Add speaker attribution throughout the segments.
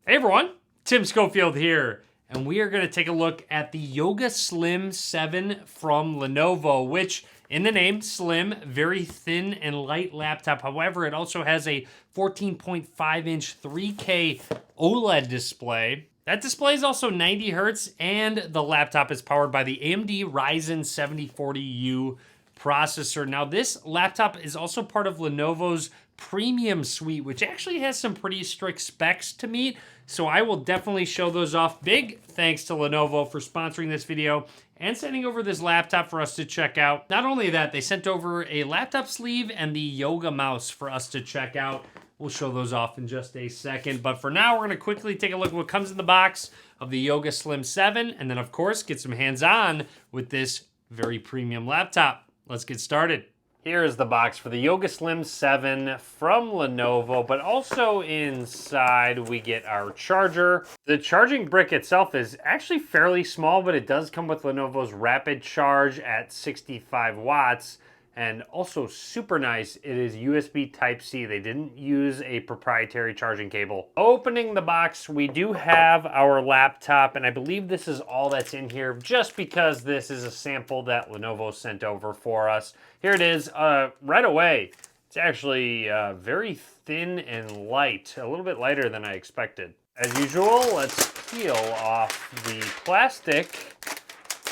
Speaker 1: Hey everyone, Tim Schofield here, and we are going to take a look at the Yoga Slim 7 from Lenovo, which in the name, slim, very thin and light laptop. However, it also has a 14.5-inch 3K Oled display. That display is also 90 hertz, and the laptop is powered by the AMD Ryzen 7040U processor. Now, this laptop is also part of Lenovo's premium suite, which actually has some pretty strict specs to meet. So I will definitely show those off. Big thanks to Lenovo for sponsoring this video and sending over this laptop for us to check out. Not only that, they sent over a laptop sleeve and the yoga mouse for us to check out. We'll show those off in just a second. But for now, we're gonna quickly take a look at what comes in the box of the Yoga Slim 7, and then of course, get some hands-on with this very premium laptop. Let's get started. Here is the box for the Yoga Slim 7 from Lenovo, but also inside we get our charger. The charging brick itself is actually fairly small, but it does come with Lenovo's rapid charge at 65 watts. And also super nice, it is USB Type-C. They didn't use a proprietary charging cable. Opening the box, we do have our laptop, and I believe this is all that's in here just because this is a sample that Lenovo sent over for us. Here it is, right away. It's actually very thin and light, a little bit lighter than I expected. As usual, let's peel off the plastic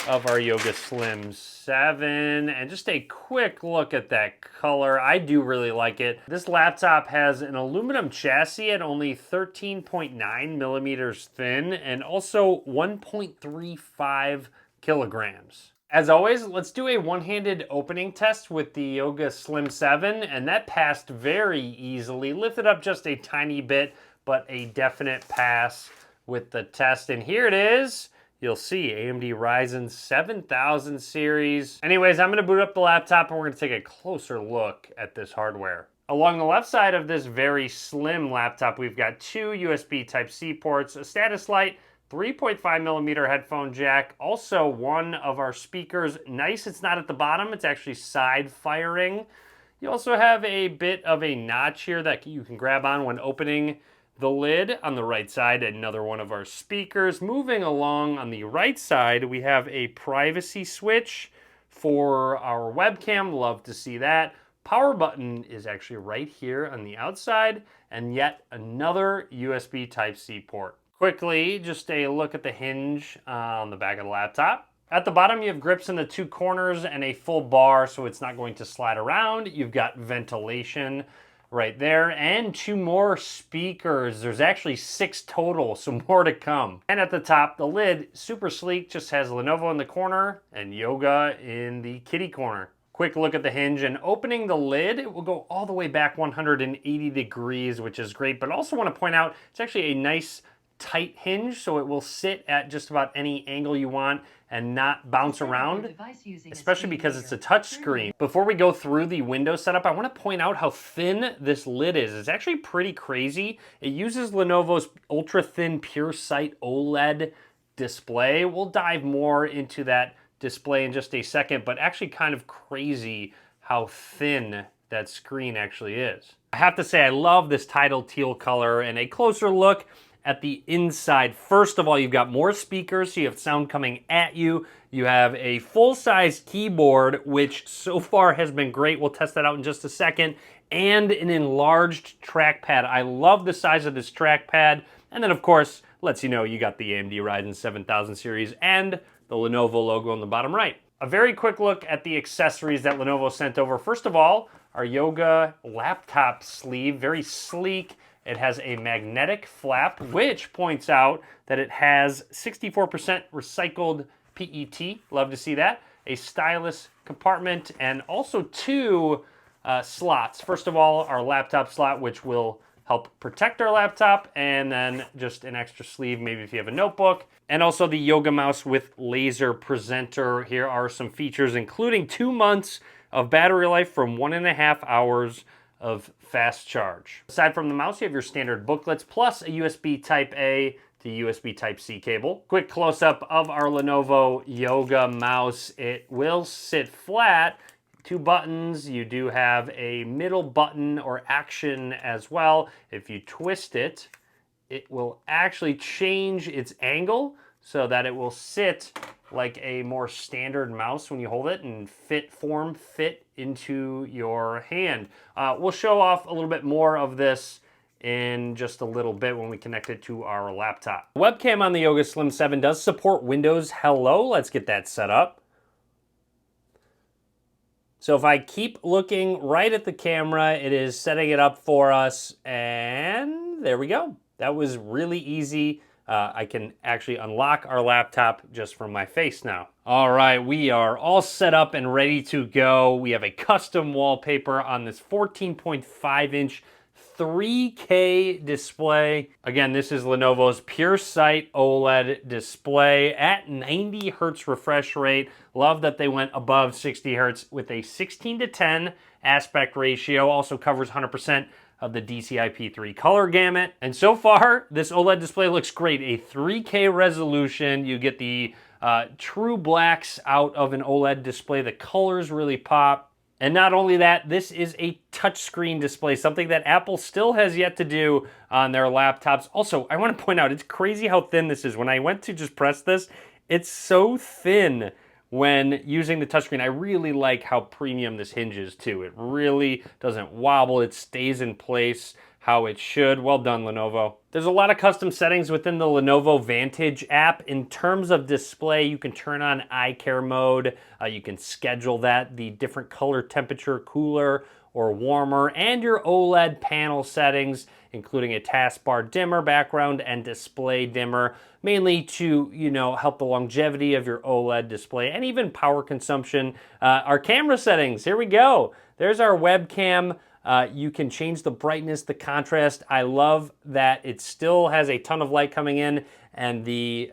Speaker 1: of our Yoga Slim 7, and just a quick look at that color. I do really like it. This laptop has an aluminum chassis at only 13.9 millimeters thin and also 1.35 kilograms. As always, let's do a one-handed opening test with the Yoga Slim 7, and that passed very easily. Lifted up just a tiny bit, but a definite pass with the test. And here it is. You'll see AMD Ryzen 7000 series. Anyways, I'm gonna boot up the laptop and we're gonna take a closer look at this hardware. Along the left side of this very slim laptop, we've got two USB Type-C ports, a status light, 3.5 millimeter headphone jack, also one of our speakers. Nice, it's not at the bottom, it's actually side firing. You also have a bit of a notch here that you can grab on when opening the lid. On the right side, another one of our speakers. Moving along on the right side, we have a privacy switch for our webcam. Love to see that. Power button is actually right here on the outside, and yet another USB Type-C port. Quickly, just a look at the hinge on the back of the laptop. At the bottom, you have grips in the two corners and a full bar, so it's not going to slide around. You've got ventilation right there, and two more speakers. There's actually 6 total, so more to come. And at the top, the lid, super sleek, just has Lenovo in the corner and Yoga in the kitty corner. Quick look at the hinge, and opening the lid, it will go all the way back 180 degrees, which is great, but also want to point out, it's actually a nice tight hinge, so it will sit at just about any angle you want and not bounce around, especially because it's a touch screen. Before we go through the Windows setup, I want to point out how thin this lid is. It's actually pretty crazy. It uses Lenovo's ultra-thin Pure Sight OLED display. We'll dive more into that display in just a second, but actually kind of crazy how thin that screen actually is. I have to say, I love this title teal color, and a closer look at the inside. First of all, you've got more speakers, so you have sound coming at you. You have a full-size keyboard, which so far has been great. We'll test that out in just a second. And an enlarged trackpad. I love the size of this trackpad. And then, of course, lets you know you got the AMD Ryzen 7000 series and the Lenovo logo on the bottom right. A very quick look at the accessories that Lenovo sent over. First of all, our Yoga laptop sleeve, very sleek. It has a magnetic flap, which points out that it has 64% recycled PET. Love to see that. A stylus compartment, and also 2 slots. First of all, our laptop slot, which will help protect our laptop, and then just an extra sleeve, maybe if you have a notebook. And also the Yoga mouse with laser presenter. Here are some features, including 2 months of battery life from 1.5 hours of fast charge. Aside from the mouse, you have your standard booklets plus a USB Type-A to USB Type-C cable. Quick close-up of our Lenovo Yoga mouse. It will sit flat. 2 buttons. You do have a middle button or action as well. If you twist it, it will actually change its angle so that it will sit like a more standard mouse when you hold it and form fit into your hand. We'll show off a little bit more of this in just a little bit when we connect it to our laptop. The webcam on the Yoga Slim 7 does support Windows Hello. Let's get that set up. So if I keep looking right at the camera, it is setting it up for us, and there we go. That was really easy. I can actually unlock our laptop just from my face now. All right, we are all set up and ready to go. We have a custom wallpaper on this 14.5-inch 3K display. Again, this is Lenovo's Pure Sight OLED display at 90 hertz refresh rate. Love that they went above 60 hertz with a 16:10 aspect ratio. Also covers 100% of the DCI-P3 color gamut. And so far, this OLED display looks great. A 3K resolution. You get the true blacks out of an OLED display. The colors really pop. And not only that, this is a touchscreen display, something that Apple still has yet to do on their laptops. Also, I want to point out, it's crazy how thin this is. When I went to just press this, it's so thin when using the touchscreen. I really like how premium this Hinge is too. It really doesn't wobble. It stays in place how it should. Well done, Lenovo. There's a lot of custom settings within the Lenovo Vantage app. In terms of display, you can turn on eye care mode. You can schedule that, the different color temperature, cooler or warmer, and your OLED panel settings, including a taskbar dimmer background and display dimmer, mainly to, help the longevity of your OLED display and even power consumption. Our camera settings, here we go. There's our webcam. You can change the brightness, the contrast. I love that it still has a ton of light coming in, and the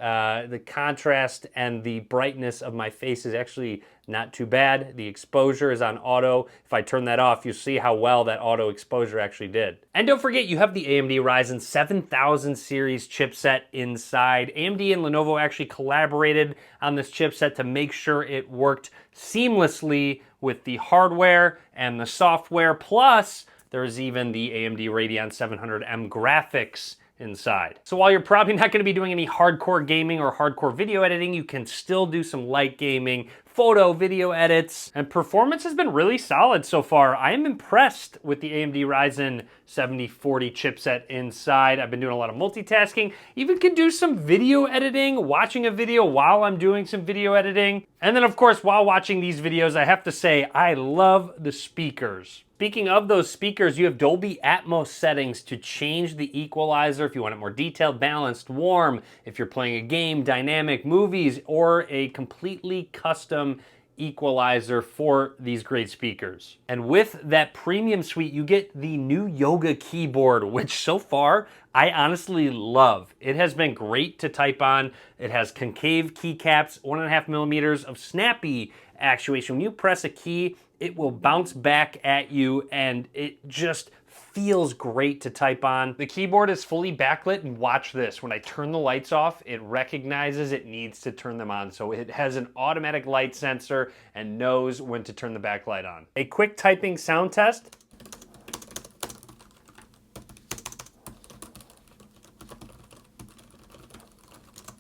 Speaker 1: contrast and the brightness of my face is actually not too bad. The exposure is on auto. If I turn that off, you'll see how well that auto exposure actually did. And don't forget, you have the AMD Ryzen 7000 series chipset inside. AMD and Lenovo actually collaborated on this chipset to make sure it worked seamlessly with the hardware and the software. Plus, there's even the AMD Radeon 700M graphics inside. So while you're probably not going to be doing any hardcore gaming or hardcore video editing, you can still do some light gaming, photo, video edits, and performance has been really solid so far. I am impressed with the AMD Ryzen 7040 chipset inside. I've been doing a lot of multitasking, even can do some video editing, watching a video while I'm doing some video editing. And then of course, while watching these videos, I have to say, I love the speakers. Speaking of those speakers, you have Dolby Atmos settings to change the equalizer if you want it more detailed, balanced, warm, if you're playing a game, dynamic, movies, or a completely custom equalizer for these great speakers. And with that premium suite, you get the new Yoga keyboard, which so far I honestly love. It has been great to type on. It has concave keycaps, 1.5 millimeters of snappy actuation. When you press a key, it will bounce back at you and it just feels great to type on. The keyboard is fully backlit, and watch this. When I turn the lights off, it recognizes it needs to turn them on. So it has an automatic light sensor and knows when to turn the backlight on. A quick typing sound test.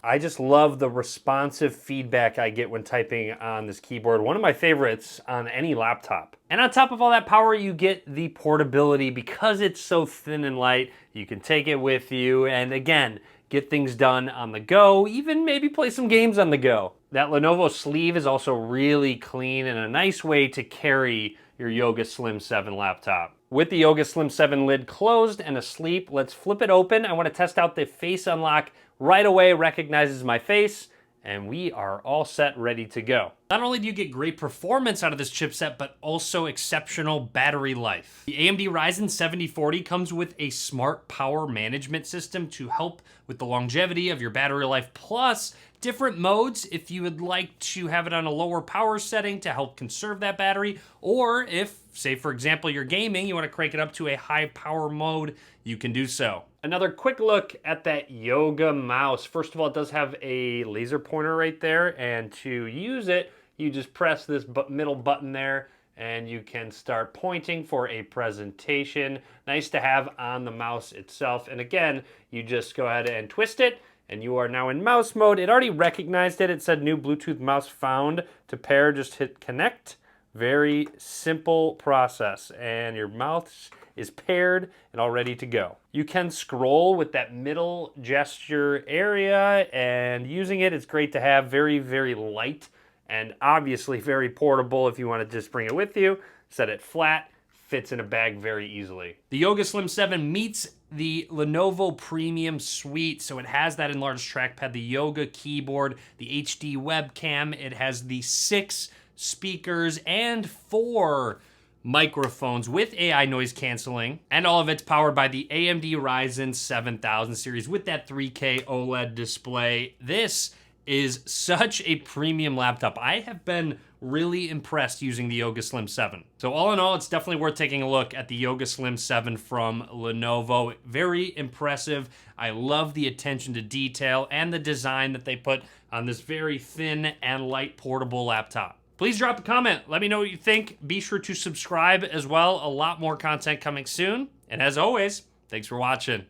Speaker 1: I just love the responsive feedback I get when typing on this keyboard. One of my favorites on any laptop. And on top of all that power, you get the portability. Because it's so thin and light, you can take it with you and again, get things done on the go, even maybe play some games on the go. That Lenovo sleeve is also really clean and a nice way to carry your Yoga Slim 7 laptop. With the Yoga Slim 7 lid closed and asleep, let's flip it open. I want to test out the face unlock. Right away recognizes my face, and we are all set, ready to go. Not only do you get great performance out of this chipset, but also exceptional battery life. The AMD Ryzen 7040 comes with a smart power management system to help with the longevity of your battery life, plus different modes if you would like to have it on a lower power setting to help conserve that battery, or if, say for example, you're gaming, you want to crank it up to a high power mode, you can do so. Another quick look at that Yoga mouse. First of all, it does have a laser pointer right there, and to use it, you just press this middle button there, and you can start pointing for a presentation. Nice to have on the mouse itself. And again, you just go ahead and twist it, and you are now in mouse mode. It already recognized it. It said new Bluetooth mouse found. To pair, just hit connect. Very simple process, and your mouse is paired and all ready to go. You can scroll with that middle gesture area, and using it, it's great to have. Very, very light, and obviously very portable if you want to just bring it with you. Set it flat, fits in a bag very easily. The Yoga Slim 7 meets the Lenovo Premium Suite, so it has that enlarged trackpad, the Yoga keyboard, the HD webcam. It has the 6 speakers and 4 microphones with AI noise canceling, and all of it's powered by the AMD Ryzen 7000 series with that 3K OLED display. This is such a premium laptop. I have been really impressed using the Yoga Slim 7. So all in all, it's definitely worth taking a look at the Yoga Slim 7 from Lenovo. Very impressive. I love the attention to detail and the design that they put on this very thin and light portable laptop. Please drop a comment. Let me know what you think. Be sure to subscribe as well. A lot more content coming soon. And as always, thanks for watching.